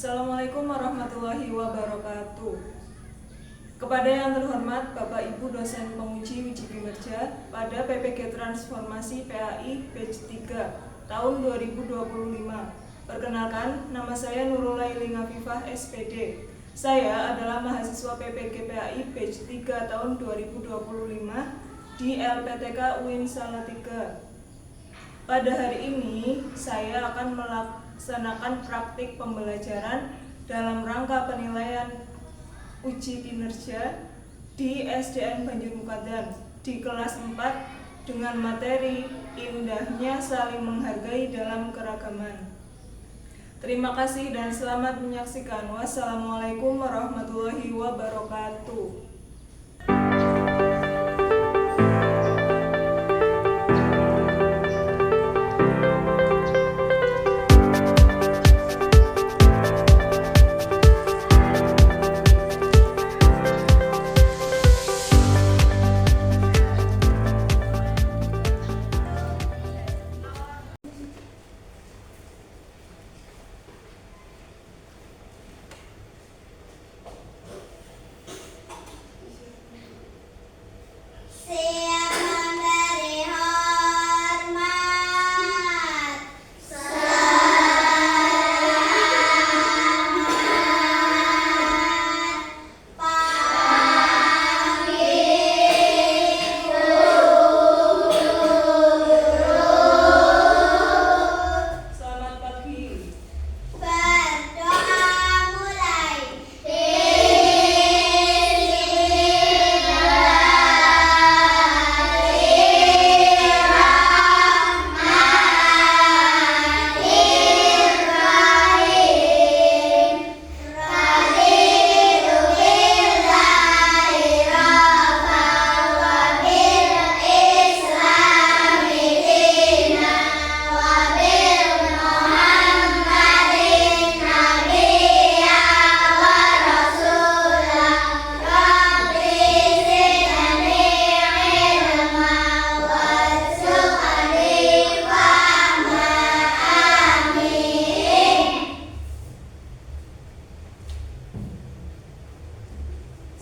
Assalamualaikum warahmatullahi wabarakatuh. Kepada yang terhormat Bapak Ibu dosen penguji uji kinerja pada PPG Transformasi PAI Batch 3 tahun 2025. Perkenalkan, nama saya Nurul Laili Ngafifah SPD. Saya adalah mahasiswa PPG PAI Batch 3 tahun 2025 di LPTK UIN Salatiga. Pada hari ini, saya akan melaksanakan praktik pembelajaran dalam rangka penilaian uji kinerja di SDN Banjur Mukadam di kelas 4 dengan materi indahnya saling menghargai dalam keragaman. Terima kasih dan selamat menyaksikan. Wassalamualaikum warahmatullahi wabarakatuh.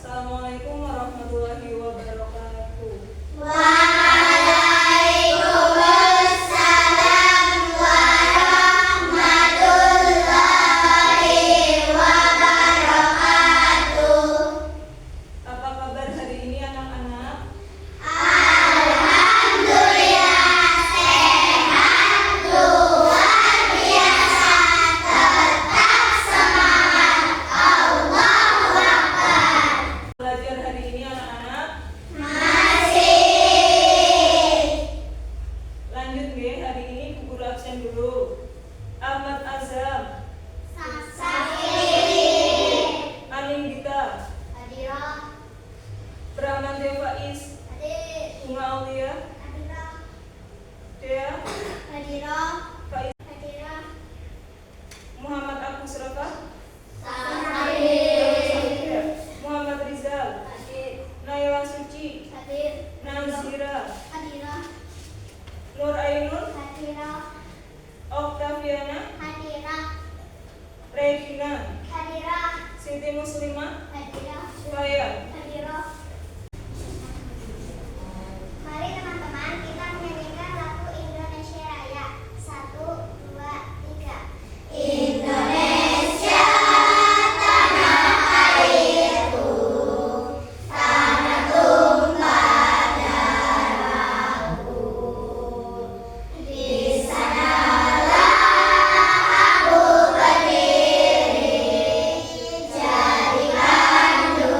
Assalamualaikum warahmatullahi wabarakatuh. Waalaikumsalam warahmatullahi wabarakatuh. Apa kabar hari ini anak-anak? Alhamdulillah sehat, luar biasa, tetap semangat. Allahu Akbar. Belajar hari ini anak-anak? Masih. Lanjut nggih, hari ini Bu Guru absen dulu. Ahmad Azam, Sakit. Anindita, Hadirah. Brahman Devais, Hadir. Bunga Aulia, Hadirah. Dea, Hadirah. Faiz, Hadirah. Muhammad Agus Rafa, Hadir. Muhammad Rizal, Hadir. Naila Suci, Hadir. Nazira, Hadirah. Nur Ainun, Hadirah. Oktaviana, Hadirah. Regina, Hadirah. Siti Muslimah, Hadirah. Suraya. Hadirah. Mari teman-teman kita menyanyikan lagu Indonesia Raya. 1, 2, 3. Indonesia tanah airku, tanah tumpah darahku. Di sanalah aku berdiri, jadi pandu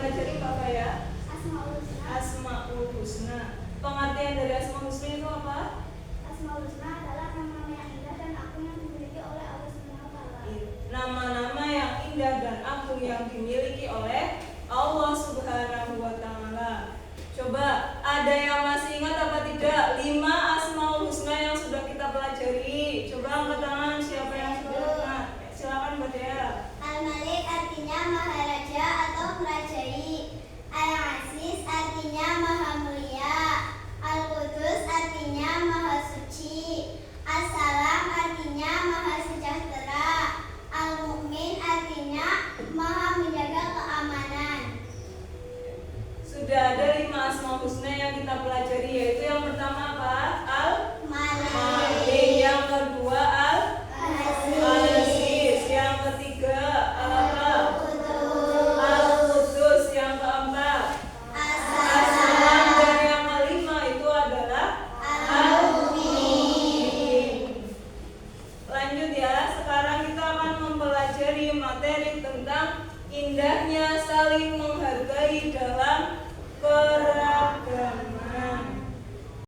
pelajari apa ya? Asmaul Husna. Asmaul Husna. Pengertian dari Asmaul Husna itu apa? Asmaul Husna adalah nama-nama yang indah dan agung yang dimiliki oleh Allah Subhanahu wa taala. Nama-nama yang indah dan agung yang dimiliki oleh Allah Subhanahu wa taala. Coba ada yang masih ingat apa tidak 5 Asmaul Husna yang sudah kita pelajari? Coba angkat tangan siapa yang sudah ingat. Silakan Mbak Dea. Al-Malik artinya maharaja atau merajai. Al-Aziz artinya maha mulia. Al-Qudus artinya maha suci. As-Salam artinya maha sejahtera. Al-Mu'min artinya maha menjaga keamanan. Sudah ada 5 Asmaul Husna yang kita pelajari, yaitu yang pertama apa? Al-Malik, yang kedua Al-Aziz, yang ketiga Al-Qudus, yang keempat As-Salam, dan yang kelima itu adalah Al-Mu'min. Lanjut ya, sekarang kita akan mempelajari materi tentang indahnya saling menghargai dalam keragaman.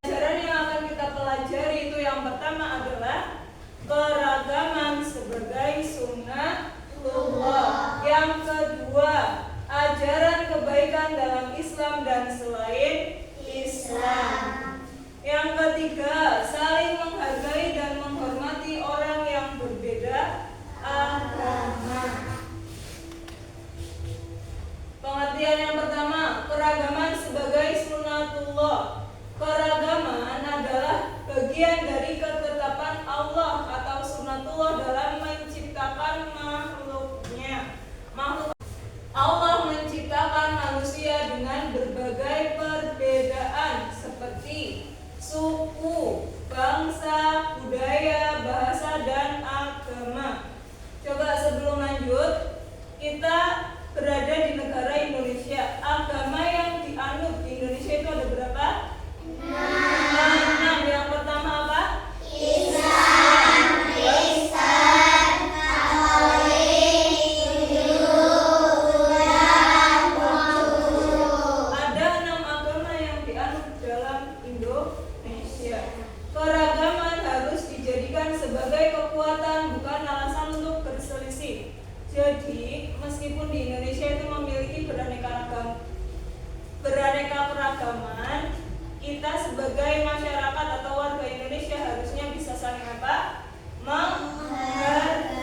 Pelajaran yang akan kita pelajari itu yang pertama adalah keragaman sebagai sunnatullah. Yang kedua, ajaran kebaikan dalam Islam dan selain Islam. Yang ketiga, saling menghargai dan menghormati orang yang berbeda agama. Pengertian yang pertama, keragaman sebagai sunnatullah. Keragaman adalah bagian dari ketetapan Allah atau sunnatullah dalam menciptakan makhluknya. Allah menciptakan manusia dengan berbagai perbedaan seperti suku, bangsa, budaya, bahasa, dan agama. Coba sebelum lanjut, kita berada di negara Indonesia. Agama yang dianut di Indonesia itu ada berapa? 6. Yang pertama apa? Islam, Kristen, Katolik, Hindu, Buddha, Konghucu. Ada 6 agama yang dianut dalam Indonesia. Keragaman harus dijadikan sebagai kekuatan, bukan alasan untuk berselisih. Jadi, meskipun di Indonesia itu memiliki beraneka keragaman, kita sebagai masyarakat atau warga Indonesia harusnya bisa saling apa? Menghargai.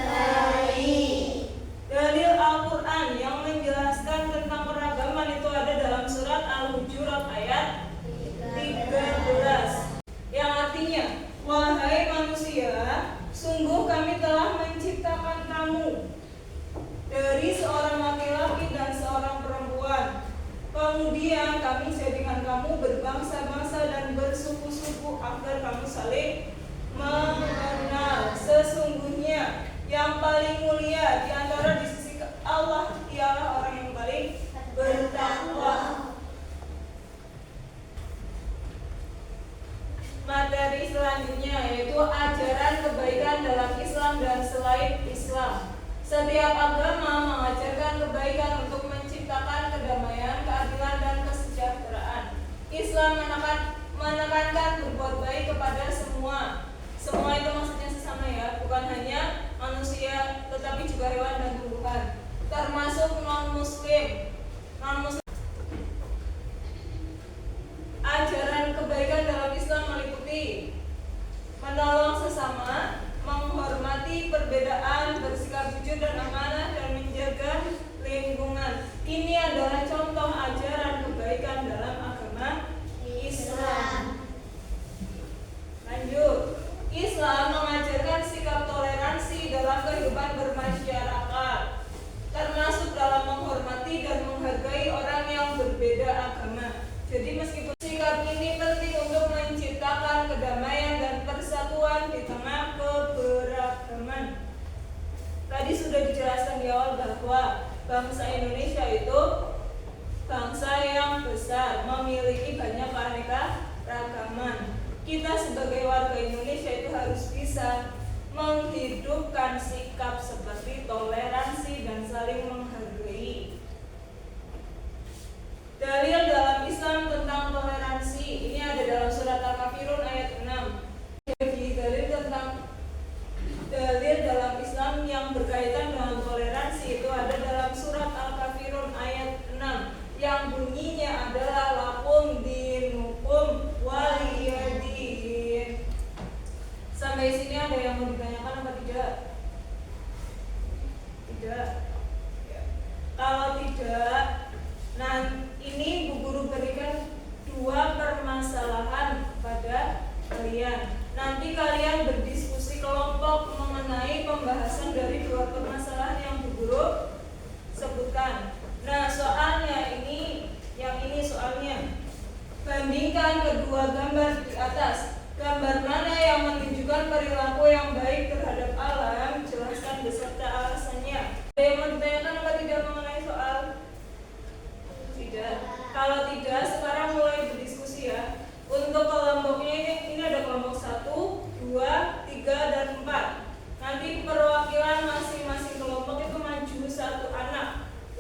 Dalil Al-Quran yang menjelaskan tentang keragaman itu ada dalam surat Al-Hujurat ayat 13, yang artinya, wahai manusia, sungguh kami telah menciptakan kamu dari seorang laki-laki dan seorang perempuan. Kemudian kami jadikan kamu berbangsa-bangsa dan bersuku-suku agar kamu saling mengenal. Sesungguhnya yang paling mulia di antara di sisi Allah ialah orang yang paling bertakwa. Materi selanjutnya yaitu ajaran kebaikan dalam Islam dan selain Islam. Setiap agama mengajarkan kebaikan untuk menciptakan kedamaian, keadilan, dan kesejahteraan. Islam menekankan berbuat baik kepada semua. Semua itu maksudnya sesama ya, bukan hanya manusia, tetapi juga hewan dan tumbuhan, termasuk non-muslim. Ajaran kebaikan dalam Islam meliputi menolong sesama, menghormati perbedaan, bersikap jujur dan amanah, dan menjaga lingkungan. Ini adalah contoh ajaran kebaikan dalam agama Islam. Lanjut, Islam mengajarkan sikap toleransi dalam kehidupan bermasyarakat, termasuk dalam menghormati dan menghargai orang yang berbeda agama. Jadi meskipun sikap ini penting untuk menciptakan kedamaian dan persatuan di tengah keberagaman. Tadi sudah dijelaskan di awal bahwa bangsa Indonesia itu bangsa yang besar, memiliki banyak keanekaragaman. Kita sebagai warga Indonesia itu harus bisa menghidupkan sikap seperti toleransi dan saling menghargai. ini ada dalam surat Al-Kafirun ayat 6. Dalil dalam Islam yang berkaitan dengan toleransi itu ada dalam surat Al-Kafirun ayat 6 yang bunyinya adalah lakum dinukum waliyadin. Sampai sini ada yang mau ditanyakan apa tidak? Tidak. Ya. Kalau tidak, nah ini Bu Guru berikan 2 permasalahan pada kalian. Nanti kalian berdiskusi kelompok mengenai pembahasan dari 2 permasalahan yang Bu Guru sebutkan. Nah, soalnya yang ini soalnya. Bandingkan kedua gambar di atas. Gambar mana yang menunjukkan perilaku yang baik terhadap alam? Jelaskan beserta alasannya. Ada yang mau ditanyakan apa tidak mengenai soal? Tidak. Kalau tidak, sekarang mulai berdiskusi ya. Untuk kelompoknya ini ada kelompok 1, 2, 3, dan 4. Nanti perwakilan masing-masing kelompok itu maju 1 anak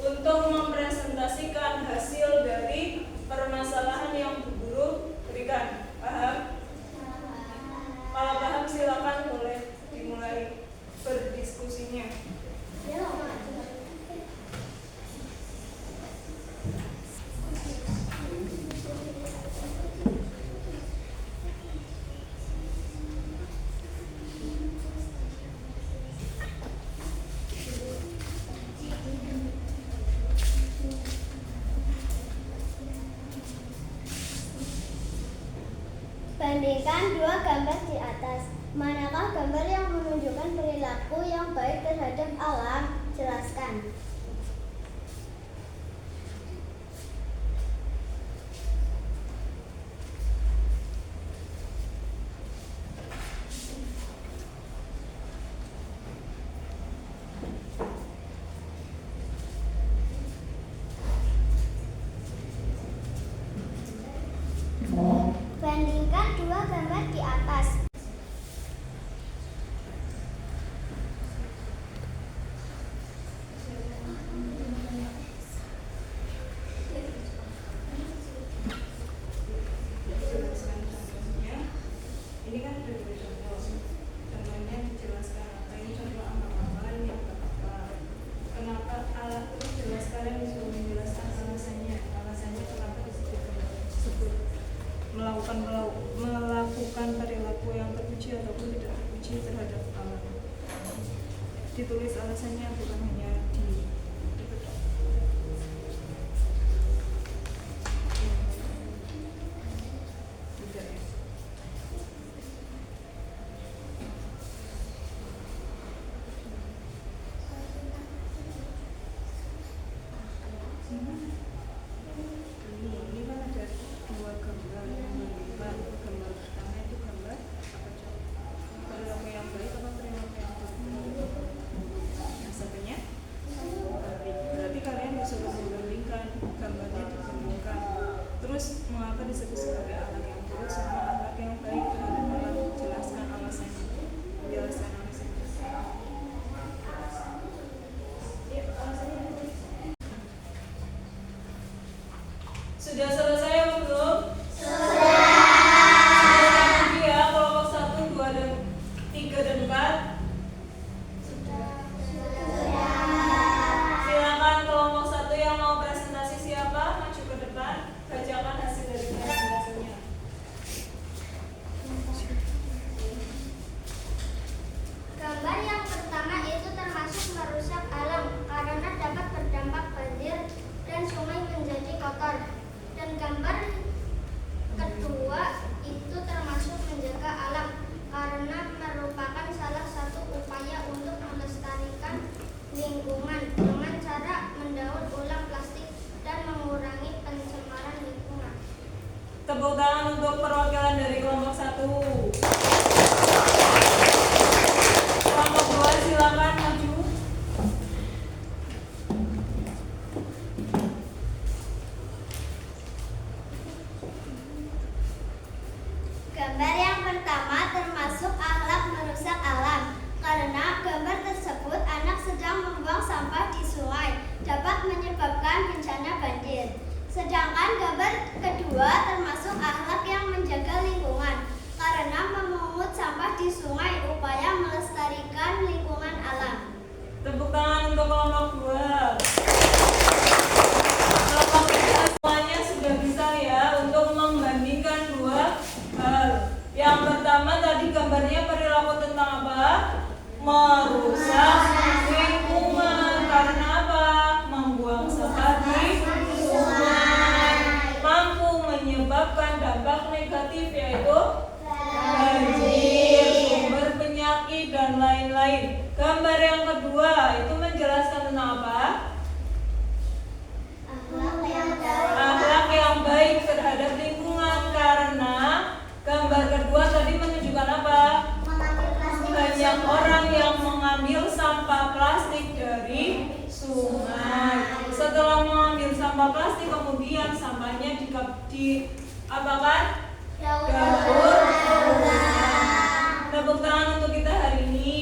untuk mempresentasikan hasil dari permasalahan yang Bu Guru berikan. Paham? Kalau paham silakan mulai dimulai berdiskusinya. Bandingkan 2 gambar di atas. Manakah gambar yang menunjukkan perilaku yang baik terhadap alam? Jelaskan. Bandingkan 2 gambar di atas. Ini kan ada 2 contoh. Contohnya dijelaskan apa ini contoh apa ini apa. Kenapa alat itu jelas kalian disuruh menjelaskan alasannya. Alasannya kenapa disebut melakukan perilaku yang terpuji ataupun tidak terpuji terhadap alam. Ditulis alasannya bukan hanya di bedak. Tidak ya. Ini kan ada 2 gambar yang berbeda. Gambar pertama itu gambar apa coba? Perilaku yang baik atau perilaku yang buruk? Yang satunya berarti kalian disuruh membandingkan gambarnya dibandingkan. Terus mengapa disebut sebagai alat yang buruk sama alat yang baik terhadap alam? Jelaskan alasannya. Jelaskan alasannya. Ya, alasannya ditulis. Sudah selesai belum? Sudah. Sudah ya, kelompok 1, 2, dan 3 dan 4. Sudah. Silakan kelompok 1 yang mau presentasi siapa? Maju ke depan. Bacakan hasil dari presentasinya. Gambar yang pertama itu termasuk merusak alam karena dapat berdampak banjir dan sungai menjadi kotor. Dan gambar kedua itu termasuk menjaga alam karena merupakan salah satu upaya untuk melestarikan lingkungan dengan cara mendaur ulang plastik dan mengurangi pencemaran lingkungan. Tepuk tangan untuk perwakilan dari kelompok 1. Kelompok 2 silakan maju. Gambar yang pertama termasuk akhlak merusak alam karena gambar tersebut anak sedang membuang sampah di sungai dapat menyebabkan bencana banjir. Sedangkan gambar kedua termasuk akhlak tentang apa? Merusak lingkungan. Karena apa? Membuang sampah di sungai. Mampu menyebabkan dampak negatif yaitu banjir, sumber penyakit dan lain-lain. Gambar yang kedua itu menjelaskan tentang apa? Akhlak yang baik terhadap lingkungan. Karena gambar kedua tadi menunjukkan apa? Banyak orang yang mengambil sampah plastik dari sungai. Setelah mengambil sampah plastik, kemudian sampahnya diapakan? Daur ulang. Tepuk tangan untuk kita hari ini.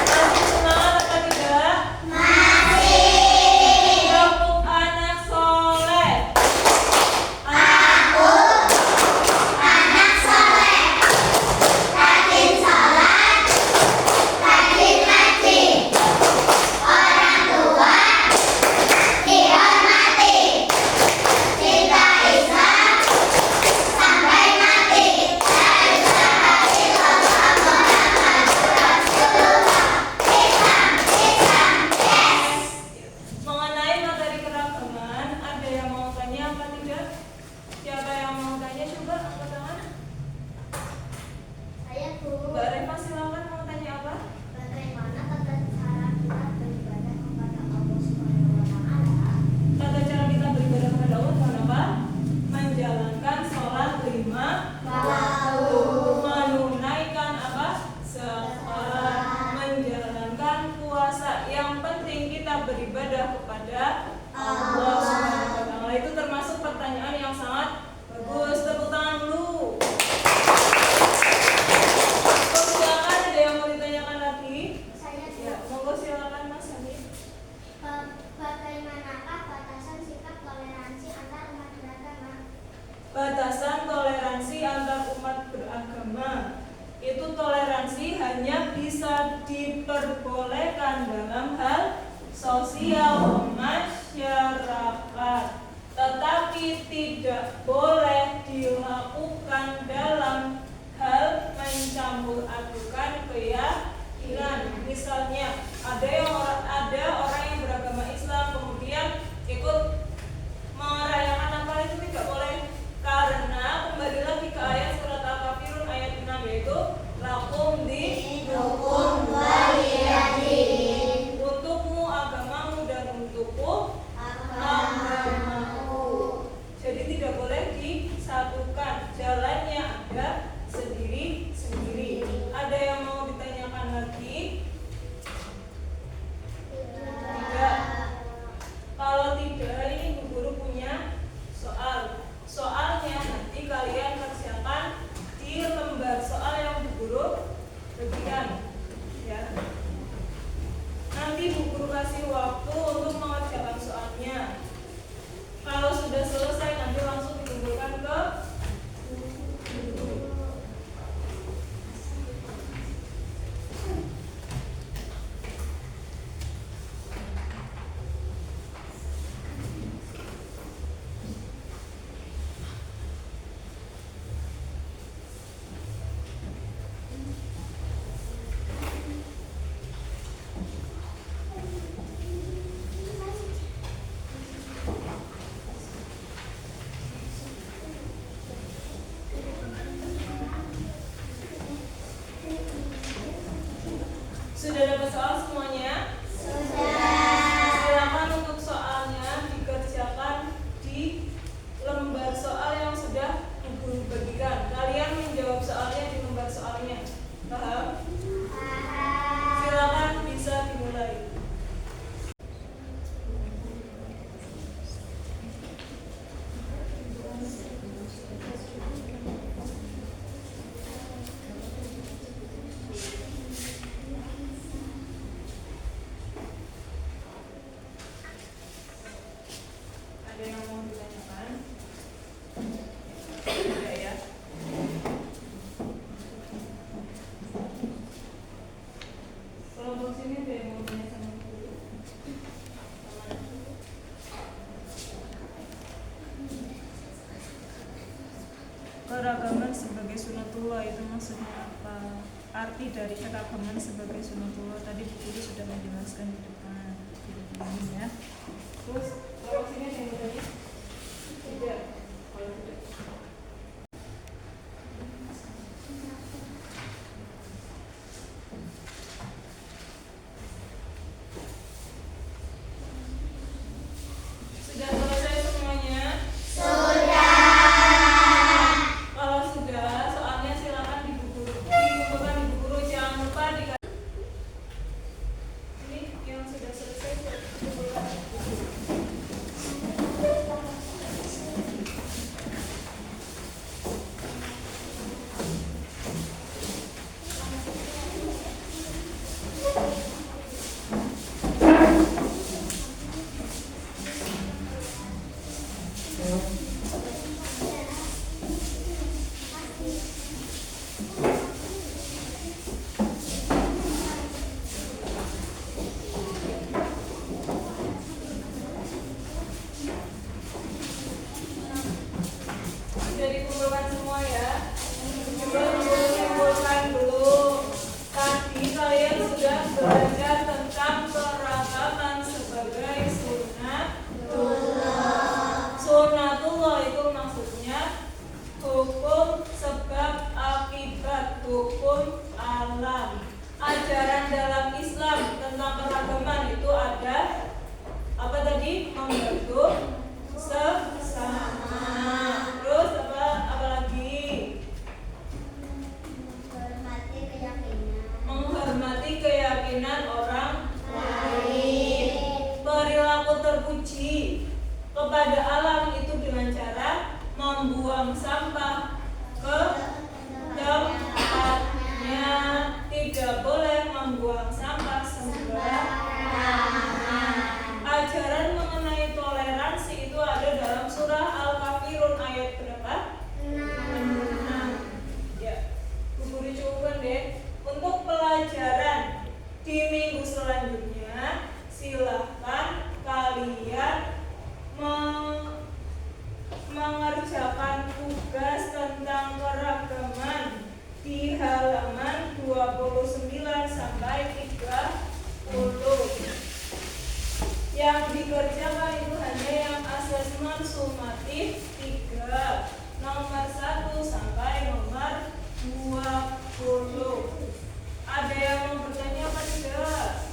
Masih semangat apa tidak? Tepuk anak soleh. Mengenai materi keragaman, ada yang mau tanya apa tidak? Siapa yang mau tanya? Coba angkat tangan. Saya Bu. Mbak Reva silakan, mau tanya apa? Bagaimana tata cara kita beribadah kepada Allah Subhanahu wa Ta'ala? Tata cara kita beribadah kepada Allah dengan apa? Menjalankan sholat 5 waktu, menunaikan apa? Zakat, menjalankan puasa. Yang penting kita beribadah kepada Allah Subhanahu wa Ta'ala. Itu termasuk pertanyaan yang sangat bagus. Tepuk tangan dulu. Silakan, ada yang mau ditanyakan lagi? Saya Ya, monggo silakan Mas Hamid. Bagaimanakah batasan sikap toleransi antar umat beragama? Batasan toleransi antar umat beragama itu toleransi hanya bisa diperbolehkan dalam hal sosial masyarakat, tetapi tidak boleh dilakukan dalam hal mencampur adukan keyakinan. Misalnya ada orang yang beragama Islam kemudian ikut merayakan Natal, itu tidak boleh. Karena kembali lagi ke ayat surat Al-Kafirun ayat 6, yaitu lakum dinukum waliyadin. Untukmu agamamu dan untukku agamaku. Jadi tidak boleh disatukan. Jalannya ada sendiri-sendiri. Ada yang mau ditanyakan lagi? keragaman sebagai sunatullah itu maksudnya apa? Arti dari keragaman sebagai sunatullah tadi Bu Guru sudah menjelaskan di depan. Ini ya. Terus kalau sini ada yang bertanya? Tidak. Kalau tidak. Sudah selesai semuanya? Kalau sudah, soalnya silakan dikumpulkan di buku guru. Jangan lupa ini yang sudah selesai dikumpulkan di buku guru. Sudah dikumpulkan semua ya. Coba kumpulkan dulu. Tadi kalian sudah belajar tentang keragaman sebagai sunatullah itu maksudnya hukum sebab akibat, hukum alam. Ajaran dalam Islam tentang keragaman itu ada apa tadi? Membantu sesama. Terus apa lagi? Menghormati keyakinan orang lain. Perilaku terpuji kepada alam itu dengan cara membuang sampah ke tempatnya. Tidak boleh membuang sampah sembarangan. Ajaran mengenai toleransi itu ada dalam surah Al-Kafirun ayat berapa? 6. Ya, Bu Guru cukupkan deh. Untuk pelajaran di minggu selanjutnya, silahkan kalian mengerjakan tugas tentang keragaman di halaman 29 sampai 30. Yang dikerjakan itu hanya yang asesmen sumatif 3, nomor 1 sampai nomor 20. Ada yang mau bertanya apa tidak?